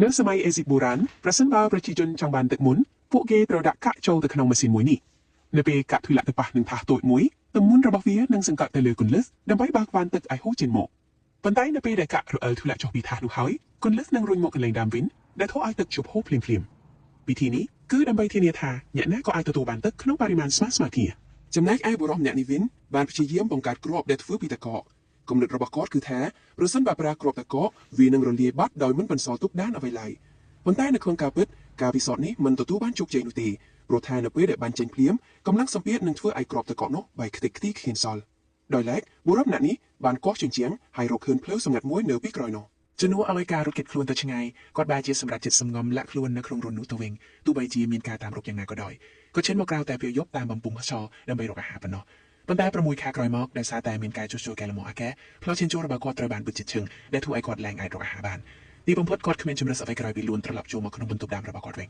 នៅសម័យអេស៊ីបបុរាណប្រសិនបើប្រជាជនចង់បានទឹកមុនពួកគេត្រូវដាក់កាក់ចូលទៅក្នុងម៉ាស៊ីនមួយនេះនៅពេលកាក់ធុយលាក់ទៅប៉ះនឹងថាសតូចមួយទម្ងន់របស់វានឹងសង្កត់ទៅលើគន្លឹះដើម្បីបើកវ៉ានទឹកឲ្យហូរចេញមកប៉ុន្តែនៅពេលដែលកាក់រអិលធុយលាក់ចុះពីថាសនោះហើយគន្លឹះនឹងរុញមកកន្លែងដើមវិញដែលធ្វើឲ្យទឹកជប់ហូរភ្លាមៗវិធីនេះគឺដើម្បីធានាថាអ្នកណាក៏អាចទទួលបានទឹកក្នុងបរិមាណស្មើៗគ្នាចំណែកឯបុរសម្នាក់នេះវិញបានព្យាយាមបង្កើតគ្រាប់ដែលធ្វើពីទឹកកកគំនិតរបស់គាត់គឺថាប្រសិនបើប្រើគ្រាប់ទឹកកកវានឹងរលាយបាត់ដោយមិនបន្សល់ទុកដានអ្វីឡើយប៉ុន្តែនៅក្នុងការពិតការពិសោធន៍នេះមិនទទួលបានជោគជ័យនោះទេព្រោះថានៅពេលដែលបានចេញភ្លាមកម្លាំងសម្ពាធនឹងធ្វើឲ្យគ្រាប់ទឹកកកនោះបែកខ្ទេចខ្ទីគ្មានសល់ដោយឡែកបុរសម្នាក់នេះបានកោះជញ្ជាំងហើយរកឃើញភ្លៅសម្ងាត់មួយនៅពីក្រោយនោះជំនួសឲ្យការរត់គេចខ្លួនទៅឆ្ងាយគាត់បែរជាសម្រាប់ចិត្តសំងំលាក់ខ្លួននៅក្នុងរន្ធនោះទៅវិញទោះបីជាមានការតាមរកយ៉ាងណាក៏ដោយគាត់ឈានមកក្រៅតែពេលយប់តាមបំពង់ខ្យល់ដើម្បីរកអាហារប៉ុណ្ណោះប៉ុន្តែ6ខែក្រោយមកដោយសារតែមានការជួសជុលកែលម្អអាកាសផ្លូវឈានចូលរបស់គាត់ត្រូវបានបិទជិតឈឹងដែលធ្វើឲ្យគាត់លែងអាចរកអាហារបានទីបំផុតគាត់គ្មានជំរឿសអ្វីក្រៅពីលួនត្រឡប់ចូលមកក្នុងបន្ទប់ដើមរបស់គាត់វិញ